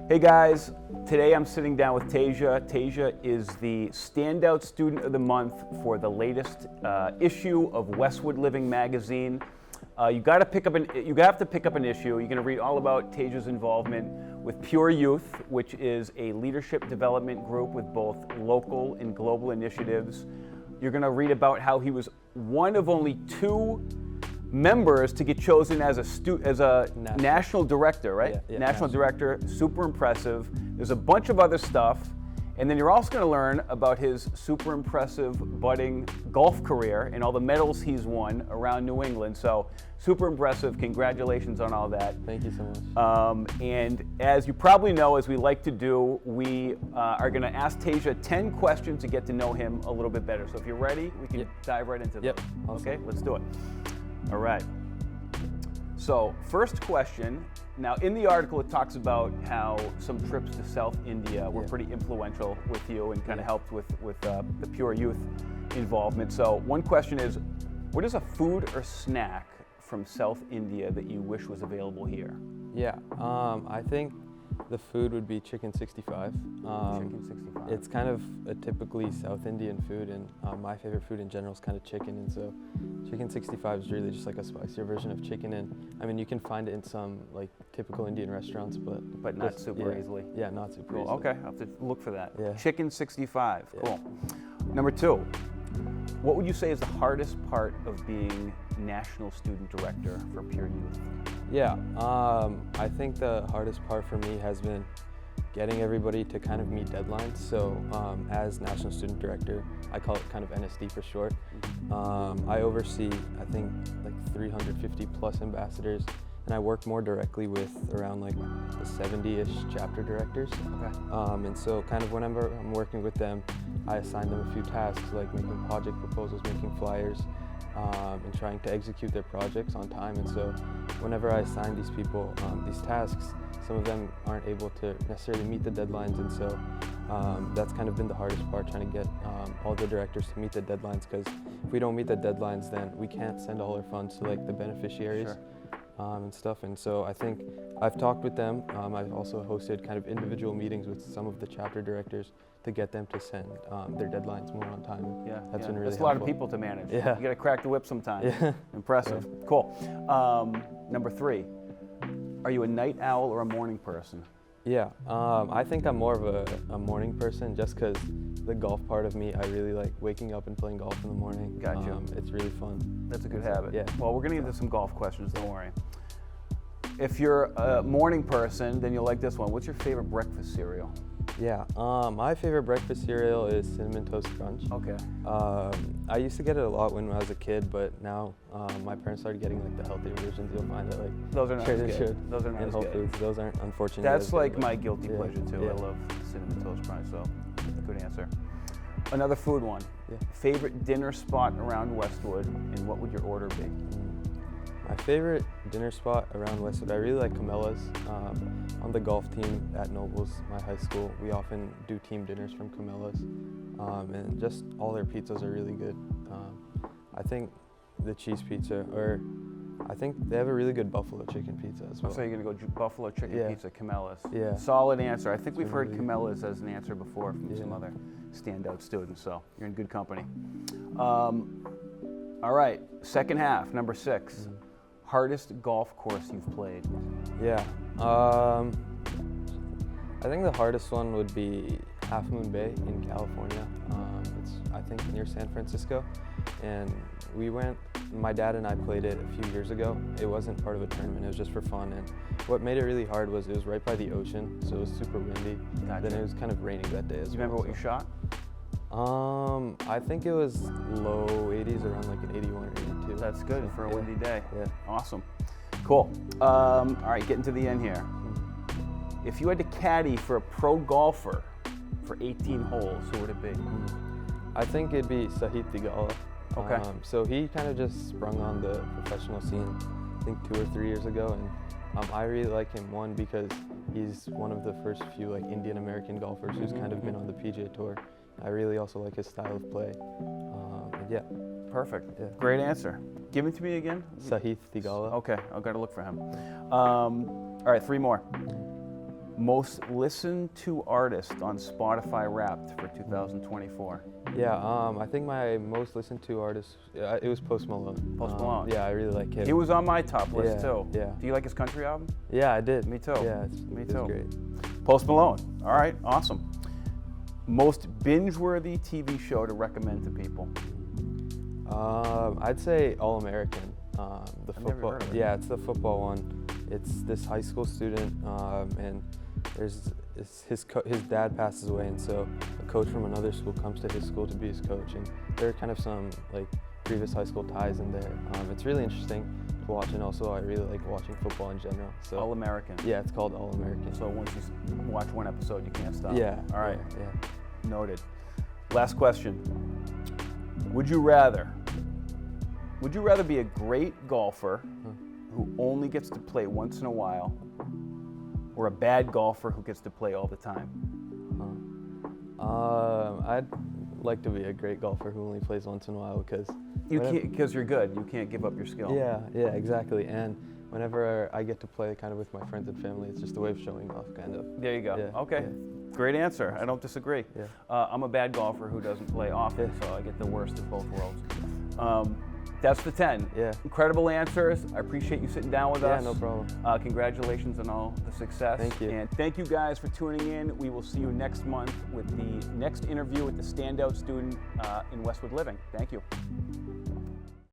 Hey guys, today I'm sitting down with Tasia. Tasia is the Standout Student of the Month for the latest issue of Westwood Living magazine. You have to pick up an issue. You're going to read all about Tasia's involvement with Pure Youth, which is a leadership development group with both local and global initiatives. You're going to read about how he was one of only 2 members to get chosen as a national director, right? Yeah, national director, super impressive. There's a bunch of other stuff. And then you're also going to learn about his super impressive budding golf career and all the medals he's won around New England. So super impressive. Congratulations on all that. Thank you so much. And as you probably know, as we like to do, we are going to ask Tasia 10 questions to get to know him a little bit better. So if you're ready, we can dive right into them. Yep. Awesome. Okay, let's do it. All right. So first question. Now in the article it talks about how some trips to South India were pretty influential with you and kind of helped with the Pure Youth involvement. So one question is, what is a food or snack from South India that you wish was available here? Yeah, I think the food would be chicken 65. Chicken 65. It's kind of a typically South Indian food, and my favorite food in general is kind of chicken, and so chicken 65 is really just like a spicier version of chicken. And I mean, you can find it in some like typical Indian restaurants, but not super easily. Yeah, not super Cool. easily. Okay, I'll have to look for that. Yeah. Chicken 65. Yeah. Cool. Number 2, what would you say is the hardest part of being National Student Director for Pure Youth? Yeah, I think the hardest part for me has been getting everybody to kind of meet deadlines. So as National Student Director, I call it kind of NSD for short. I oversee, I think, like 350 plus ambassadors, and I work more directly with around like the 70-ish chapter directors. Okay. And so kind of whenever I'm working with them, I assign them a few tasks like making project proposals, making flyers, and trying to execute their projects on time. And so whenever I assign these people these tasks, some of them aren't able to necessarily meet the deadlines, and so that's kind of been the hardest part, trying to get all the directors to meet the deadlines, because if we don't meet the deadlines, then we can't send all our funds to like the beneficiaries. Sure. And stuff. And so I think I've talked with them. I've also hosted kind of individual meetings with some of the chapter directors to get them to send their deadlines more on time. Yeah, That's been really That's a lot of helpful. people to manage. Yeah. You got to crack the whip sometimes. Yeah. Impressive. Yeah. Cool. Number 3, are you a night owl or a morning person? Yeah, I think I'm more of a morning person, just because the golf part of me, I really like waking up and playing golf in the morning. Gotcha. It's really fun. That's a good habit. Yeah. Well, we're going to get into some golf questions, don't worry. If you're a morning person, then you'll like this one. What's your favorite breakfast cereal? Yeah, my favorite breakfast cereal is Cinnamon Toast Crunch. Okay. I used to get it a lot when I was a kid, but now my parents started getting like the healthier versions. You'll find that like Those are not as Trader good. Joe's Those are not and as Whole good. Foods. Those aren't unfortunately. That's as good, like but my guilty yeah, pleasure too. yeah. I love Cinnamon Toast Crunch, so good answer. Another food one. Yeah. Favorite dinner spot around Westwood, and what would your order be? My favorite dinner spot around Westwood, I really like Camellas. On the golf team at Nobles, my high school, we often do team dinners from Camellas, and just all their pizzas are really good. I think the cheese pizza, or I think they have a really good buffalo chicken pizza as well. So you're gonna go buffalo chicken Yeah. pizza, Camellas. Yeah. Solid answer. I think It's we've been heard really Camellas as an answer before from some Yeah. other Standout students, so you're in good company. All right, second half, number 6. Hardest golf course you've played? Yeah, I think the hardest one would be Half Moon Bay in California. It's, I think, near San Francisco, and we went, my dad and I played it a few years ago. It wasn't part of a tournament, it was just for fun, and what made it really hard was it was right by the ocean, so it was super windy. Gotcha. Then it was kind of raining that day as Do you well. remember what you shot? I think it was low 80s, around like an 81 or 82. That's good So, for a yeah. windy day. Yeah. Awesome. Cool. All right, getting to the end here. If you had to caddy for a pro golfer for 18 holes, who would it be? I think it'd be Sahith Digala. Okay. So he kind of just sprung on the professional scene, I think 2 or 3 years ago, and I really like him, one, because he's one of the first few like Indian American golfers who's kind of been on the PGA Tour. I really also like his style of play. And yeah. Perfect. Yeah. Great answer. Give it to me again. Sahith Digala. Okay, I've got to look for him. All right, 3 more. Most listened to artist on Spotify Wrapped for 2024. Yeah, I think my most listened to artist, it was Post Malone. Post Malone. Yeah, I really like him. He was on my top list Yeah, too. yeah. Do you like his country album? Yeah, I did. Me too. Yeah, Me it's too. great. Post Malone. All right, awesome. Most binge-worthy TV show to recommend to people. I'd say All American. The I've never football. heard of it. Yeah, it's the football one. It's this high school student, and his dad passes away, and so a coach from another school comes to his school to be his coach, and there are kind of some like previous high school ties in there. It's really interesting to watch, and also I really like watching football in general. So All American. yeah, it's called All American. So once you watch one episode, you can't stop. Yeah. All right. Yeah. Noted. Last question. Would you rather be a great golfer who only gets to play once in a while, or a bad golfer who gets to play all the time? I'd like to be a great golfer who only plays once in a while because Because you're good. You can't give up your skill. Yeah, exactly. And whenever I get to play kind of with my friends and family, it's just a way of showing off, kind of. There you go. Yeah, Okay. yeah. Great answer. I don't disagree. Yeah. I'm a bad golfer who doesn't play often, so I get the worst of both worlds. That's the 10. Yeah. Incredible answers. I appreciate you sitting down with us. Yeah, no problem. Congratulations on all the success. Thank you. And thank you guys for tuning in. We will see you next month with the next interview with the Standout student in Westwood Living. Thank you.